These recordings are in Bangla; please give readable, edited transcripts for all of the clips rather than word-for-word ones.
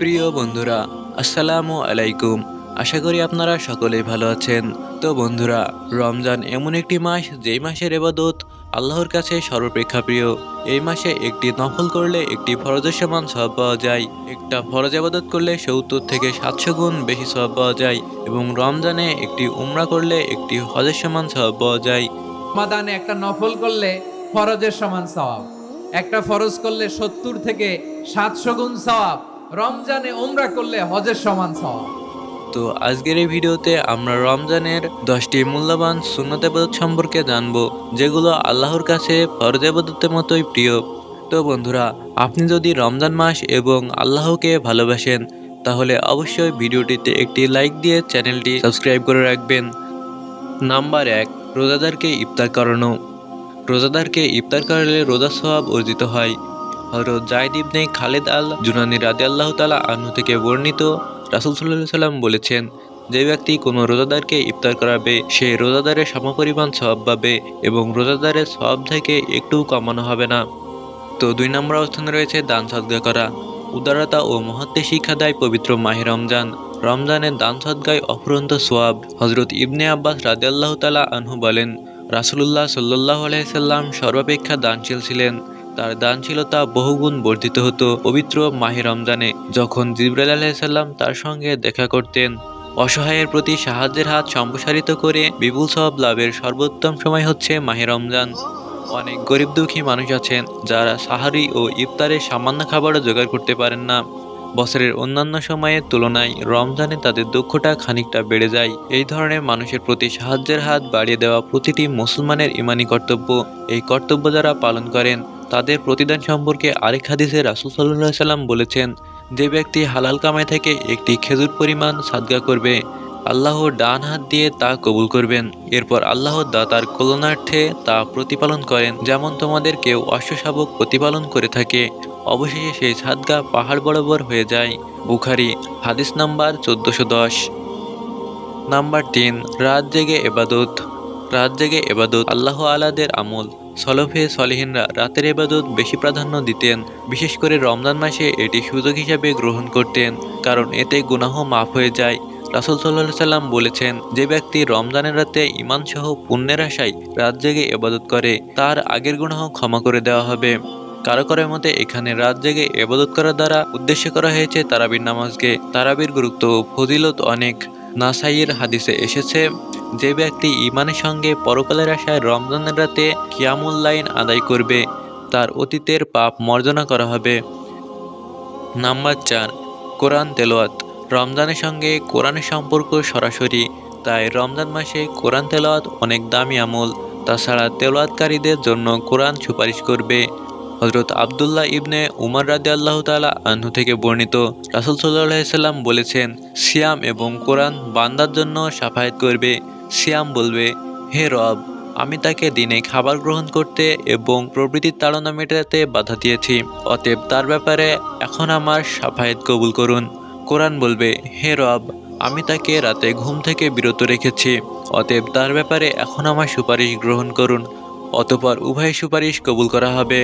প্রিয় বন্ধুরা, আসসালামু আলাইকুম। আশা করি আপনারা সকলেই ভালো আছেন। তো বন্ধুরা, রমজান এমন একটি মাস যেই মাসের ইবাদত আল্লাহর কাছে সর্বাপেক্ষা প্রিয়। এই মাসে একটি নফল করলে একটি ফরজের সমান সওয়াব পাওয়া যায়। একটা ফরজ ইবাদত করলে ৭০ থেকে ৭০০ গুণ বেশি সওয়াব পাওয়া যায় এবং রমজানে একটি উমরা করলে একটি হজের সমান সওয়াব পাওয়া যায়। রমাদানে একটা নফল করলে ফরজের সমান সওয়াব, একটা ফরজ করলে ৭০ থেকে ৭০০ গুণ সওয়াব, রমজানে উমরা করলে হজের সমান সওয়াব। তো আজকের এই ভিডিওতে আমরা রমজানের 10টি মূল্যবান সুন্নত ইবাদত সম্পর্কে জানবো, যেগুলো আল্লাহর কাছে ফরজ ইবাদতের মতোই প্রিয়। তো বন্ধুরা, আপনি যদি রমজান মাস এবং আল্লাহকে ভালোবাসেন তাহলে অবশ্যই ভিডিওটিতে একটি লাইক দিয়ে চ্যানেলটি সাবস্ক্রাইব করে রাখবেন। নাম্বার 1, রোজাদারকে ইফতার করানো। রোজাদারকে ইফতার করালে রোজার সওয়াব অর্জিত হয়। হযরত যায়েদ ইবনে খালিদ আল জুনানী রাদিয়াল্লাহু তাআলা আনহু থেকে বর্ণিত, রাসূল সাল্লাল্লাহু আলাইহি সাল্লাম বলেছেন, যে ব্যক্তি কোনো রোজাদারকে ইফতার করাবে সে রোজাদারের সমপরিমাণ সওয়াব পাবে এবং রোজাদারের সওয়াব থেকে একটু কমানো হবে না। তো 2 নম্বর অবস্থানে রয়েছে দান সদকা করা। উদারতা ও মহত্ত্বের শিক্ষা দেয় পবিত্র মাহে রমজান। রমজানের দান সদকায় অফুরন্ত সোয়াব। হযরত ইবনে আব্বাস রাদিয়াল্লাহু তাআলা আনহু বলেন, রাসূলুল্লাহ সাল্লাল্লাহু আলাইহি সাল্লাম সর্বাপেক্ষা দানশীল ছিলেন। তার দানশীলতা বহুগুণ বর্ধিত হতো পবিত্র মাহে রমজানে, যখন জিবরাইল আলাইহিস সালাম তার সঙ্গে দেখা করতেন। অসহায়ের প্রতি সাহায্যের হাত সম্প্রসারিত করে বিপুল সওয়াব লাভের সর্বোত্তম সময় হচ্ছে মাহে রমজান। অনেক গরিব দুঃখী মানুষ আছেন যারা সাহারি ও ইফতারের সামান্য খাবারও জোগাড় করতে পারেন না। বছরের অন্যান্য সময়ের তুলনায় রমজানে তাদের দুঃখটা খানিকটা বেড়ে যায়। এই ধরনের মানুষের প্রতি সাহায্যের হাত বাড়িয়ে দেওয়া প্রতিটি মুসলমানের ঈমানি কর্তব্য। এই কর্তব্য যারা পালন করেন তাদের প্রতিদান সম্পর্কে আরেক হাদিসে রাসূল সাল্লাল্লাহু আলাইহি সাল্লাম বলেছেন, যে ব্যক্তি হালাল কামাই থেকে একটি খেজুর পরিমাণ সাদকা করবে, আল্লাহ ডান হাত দিয়ে তা কবুল করবেন। এরপর আল্লাহ দাতার কল্যাণার্থে তা প্রতিপালন করেন, যেমন তোমাদের কেউ অশ্বশাবক প্রতিপালন করে থাকে। অবশেষে সেই সাদকা পাহাড় বরাবর হয়ে যায়। বুখারী, হাদিস নাম্বার 1410। নাম্বার 3, রাত জেগে ইবাদত। রাত জেগে ইবাদত আল্লাহ আলাদের আমল। সলফে সলিহিনরা রাতের ইবাদত বেশি প্রাধান্য দিতেন। বিশেষ করে রমজান মাসে এটি সুযোগ হিসাবে গ্রহণ করতেন, কারণ এতে গুনাহ মাফ হয়ে যায়। রাসূল সাল্লাল্লাহু আলাইহি সাল্লাম বলেছেন, যে ব্যক্তি রমজানের রাতে ঈমান সহ পুণ্যের আশায় রাত জেগে ইবাদত করে তার আগের গুনাহ ক্ষমা করে দেওয়া হবে। কারো কারো মতে এখানে রাত জেগে ইবাদত করার দ্বারা উদ্দেশ্য করা হয়েছে তারাবির নামাজকে। তারাবির গুরুত্ব ও ফজিলত অনেক। নাসাইয়ের হাদিসে এসেছে, যে ব্যক্তি ঈমানের সঙ্গে পরকালের আশায় রমজানের রাতে কিয়ামুল লাইল আদায় করবে তার অতীতের পাপ মার্জনা করা হবে। নাম্বার 4, কোরআন তেলাওয়াত। রমজানের সঙ্গে কোরআনের সম্পর্ক সরাসরি, তাই রমজান মাসে কোরআন তেলাওয়াত অনেক দামি আমল। তাছাড়া তেলাওয়াতকারীদের জন্য কোরআন সুপারিশ করবে। হযরত আব্দুল্লাহ ইবনে উমর রাদিয়াল্লাহু তাআলা আনহু থেকে বর্ণিত, রাসূল সাল্লাল্লাহু আলাইহি সাল্লাম বলেছেন, সিয়াম এবং কোরআন বান্দার জন্য শাফায়াত করবে। সিয়াম বলবে, হে রব, আমি তাকে দিনে খাবার গ্রহণ করতে এবং প্রবৃত্তির তাড়না মেটাতে বাধা দিয়েছি, অতএব তার ব্যাপারে এখন আমার শাফায়াত কবুল করুন। কোরআন বলবে, হে রব, আমি তাকে রাতে ঘুম থেকে বিরত রেখেছি, অতএব তার ব্যাপারে এখন আমার সুপারিশ গ্রহণ করুন। অতঃপর উভয় সুপারিশ কবুল করা হবে।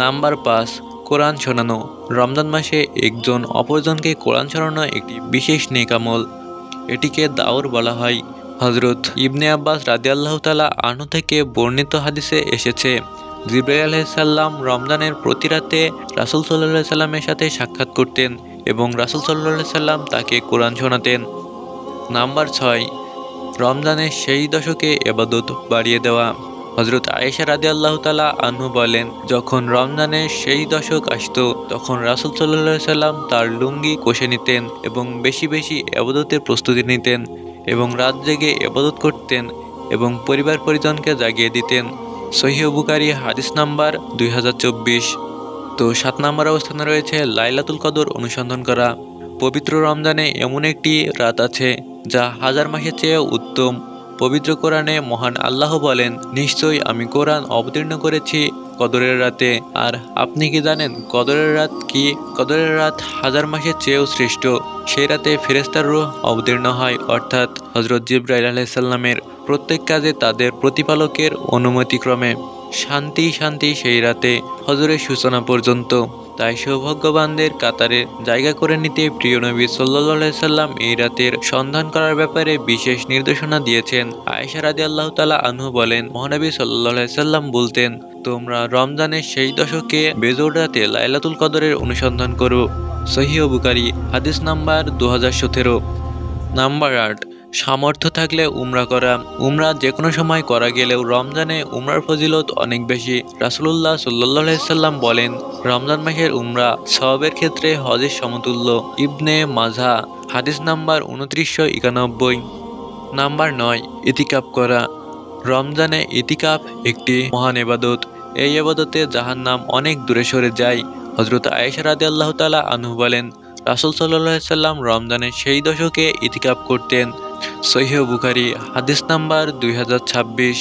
নাম্বার 5, কোরআন শোনানো। রমজান মাসে একজন অপরজনকে কোরআন শোনানো একটি বিশেষ নেক আমল। এটিকে দাওর বলা হয়। হযরত ইবনে আব্বাস রাদিয়াল্লাহু তাআলা আনহু থেকে বর্ণিত হাদিসে এসেছে, জিবরাইল আলাইহিস সালাম রমজানের প্রতি রাতে রাসূল সাল্লাল্লাহু আলাইহি সাল্লামের সাথে সাক্ষাৎ করতেন এবং রাসূল সাল্লাল্লাহু আলাইহি সাল্লাম তাকে কোরআন শোনাতেন। নাম্বার 6, রমজানের সেই দশকে ইবাদত বাড়িয়ে দেওয়া। হযরত আয়েশা রাদিয়াল্লাহু তাআলা আনহু বলেন, যখন রমজানের সেই দশক আসতো তখন রাসূল সাল্লাল্লাহু আলাইহি সাল্লাম তার লুঙ্গি কষে নিতেন এবং বেশি বেশি ইবাদতের প্রস্তুতি নিতেন এবং রাত জেগে ইবাদত করতেন এবং পরিবার পরিজনকে জাগিয়ে দিতেন। সহিহ বুখারী, হাদিস নাম্বার 2024। তো 7 নম্বর অবস্থানে রয়েছে লাইলাতুল কদর অনুসন্ধান করা। পবিত্র রমজানে এমন একটি রাত আছে যা হাজার মাসের চেয়ে উত্তম। পবিত্র কোরআনে মহান আল্লাহ বলেন, নিশ্চয়ই আমি কোরআন অবতীর্ণ করেছি কদরের রাতে। আর আপনি কি জানেন কদরের রাত কি? কদরের রাত হাজার মাসের চেয়েও শ্রেষ্ঠ। সেই রাতে ফেরেশতার রূহ অবতীর্ণ হয়, অর্থাৎ হযরত জিবরাইল আলাইহিস সালামের প্রত্যেক কাজে তাদের প্রতিপালকের অনুমতিক্রমে। শান্তি শান্তি সেই রাতে ফজরের সূচনা পর্যন্ত। তাই সৌভাগ্যবানদের কাতারে জায়গা করে নিতে প্রিয় নবী সাল্লাল্লাহু আলাইহি সাল্লাম এই রাতের সন্ধান করার ব্যাপারে বিশেষ নির্দেশনা দিয়েছেন। আয়েশা রাদিয়াল্লাহু তাআলা আনহু বলেন, মহানবী সাল্লাল্লাহু আলাইহি সাল্লাম বলতেন, তোমরা রমজানের সেই দশকে বেজোড় রাতে লাইলাতুল কদরের অনুসন্ধান করো। সহিহ বুখারী হাদিস নাম্বার 2017। নাম্বার 8, সামর্থ্য থাকলে উমরা করা। উমরা যে কোনো সময় করা গেলেও রমজানে উমরার ফজিলত অনেক বেশি। রাসূলুল্লাহ সাল্লাল্লাহু আলাইহি সাল্লাম বলেন, রমজান মাসের উমরা সওয়াবের ক্ষেত্রে হজের সমতুল্য। ইবনে মাজাহ হাদিস নাম্বার 2991। নাম্বার 9, ইতিকাফ করা। রমজানে ইতিকাফ একটি মহান ইবাদত। এই ইবাদতে জাহান্নাম অনেক দূরে সরে যায়। হযরত আয়েশা রাদিয়াল্লাহু তাআলা আনহু বলেন, রাসূল সাল্লাল্লাহু আলাইহি সাল্লাম রমজানের সেই দশকে ইতিকাফ করতেন। সহিহ বুখারী হাদিস নাম্বার 2026।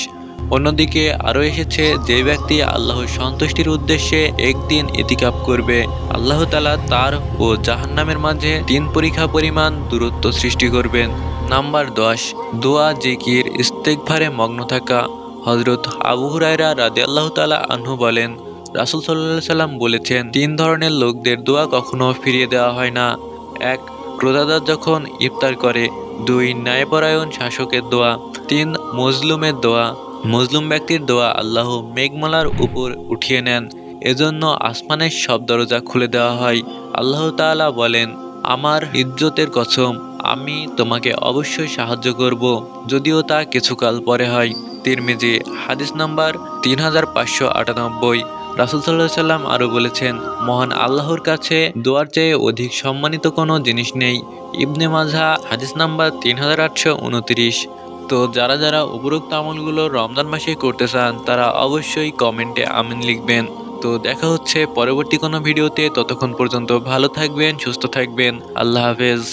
অন্যদিকে আরও এসেছে, যে ব্যক্তি আল্লাহর সন্তুষ্টির উদ্দেশ্যে একদিন ইতিকাফ করবে, আল্লাহ তাআলা তার ও জাহান্নামের মাঝে 3 পরিখা পরিমাণ দূরত্ব সৃষ্টি করবেন। নাম্বার 10, দোয়া, জিকির, ইস্তেগফারে মগ্ন থাকা। হযরত আবু হুরায়রা রাদিয়াল্লাহু তাআলা আনহু বলেন, রাসূল সাল্লাল্লাহু আলাইহি সাল্লাম বলেছেন, 3 ধরনের লোকদের দোয়া কখনো ফিরিয়ে দেওয়া হয় না। 1, রোজাদার যখন ইফতার করে। 2, ন্যায়পরায়ণ শাসকের দোয়া। 3, মজলুমের দোয়া। মজলুম ব্যক্তির দোয়া আল্লাহ মেঘমালার উপর উঠিয়ে নেন, এজন্য আসমানের সব দরজা খুলে দেওয়া হয়। আল্লাহ তাআলা বলেন, আমার ইজ্জতের কসম, আমি তোমাকে অবশ্যই সাহায্য করব, যদিও তা কিছুকাল পরে হয়। তিরমিজি হাদিস নাম্বার 3598। রাসূল সাল্লাল্লাহু আলাইহি সাল্লাম আরও বলেছেন, মহান আল্লাহর কাছে দোয়ার চেয়ে অধিক সম্মানিত কোনো জিনিস নেই। ইবনে মাজাহ হাদিস নাম্বার 3829। তো যারা যারা উপরোক্ত আমলগুলো রমজান মাসে করতে চান, তারা অবশ্যই কমেন্টে আমিন লিখবেন। তো দেখা হচ্ছে পরবর্তী কোনো ভিডিওতে। ততক্ষণ পর্যন্ত ভালো থাকবেন, সুস্থ থাকবেন। আল্লাহ হাফেজ।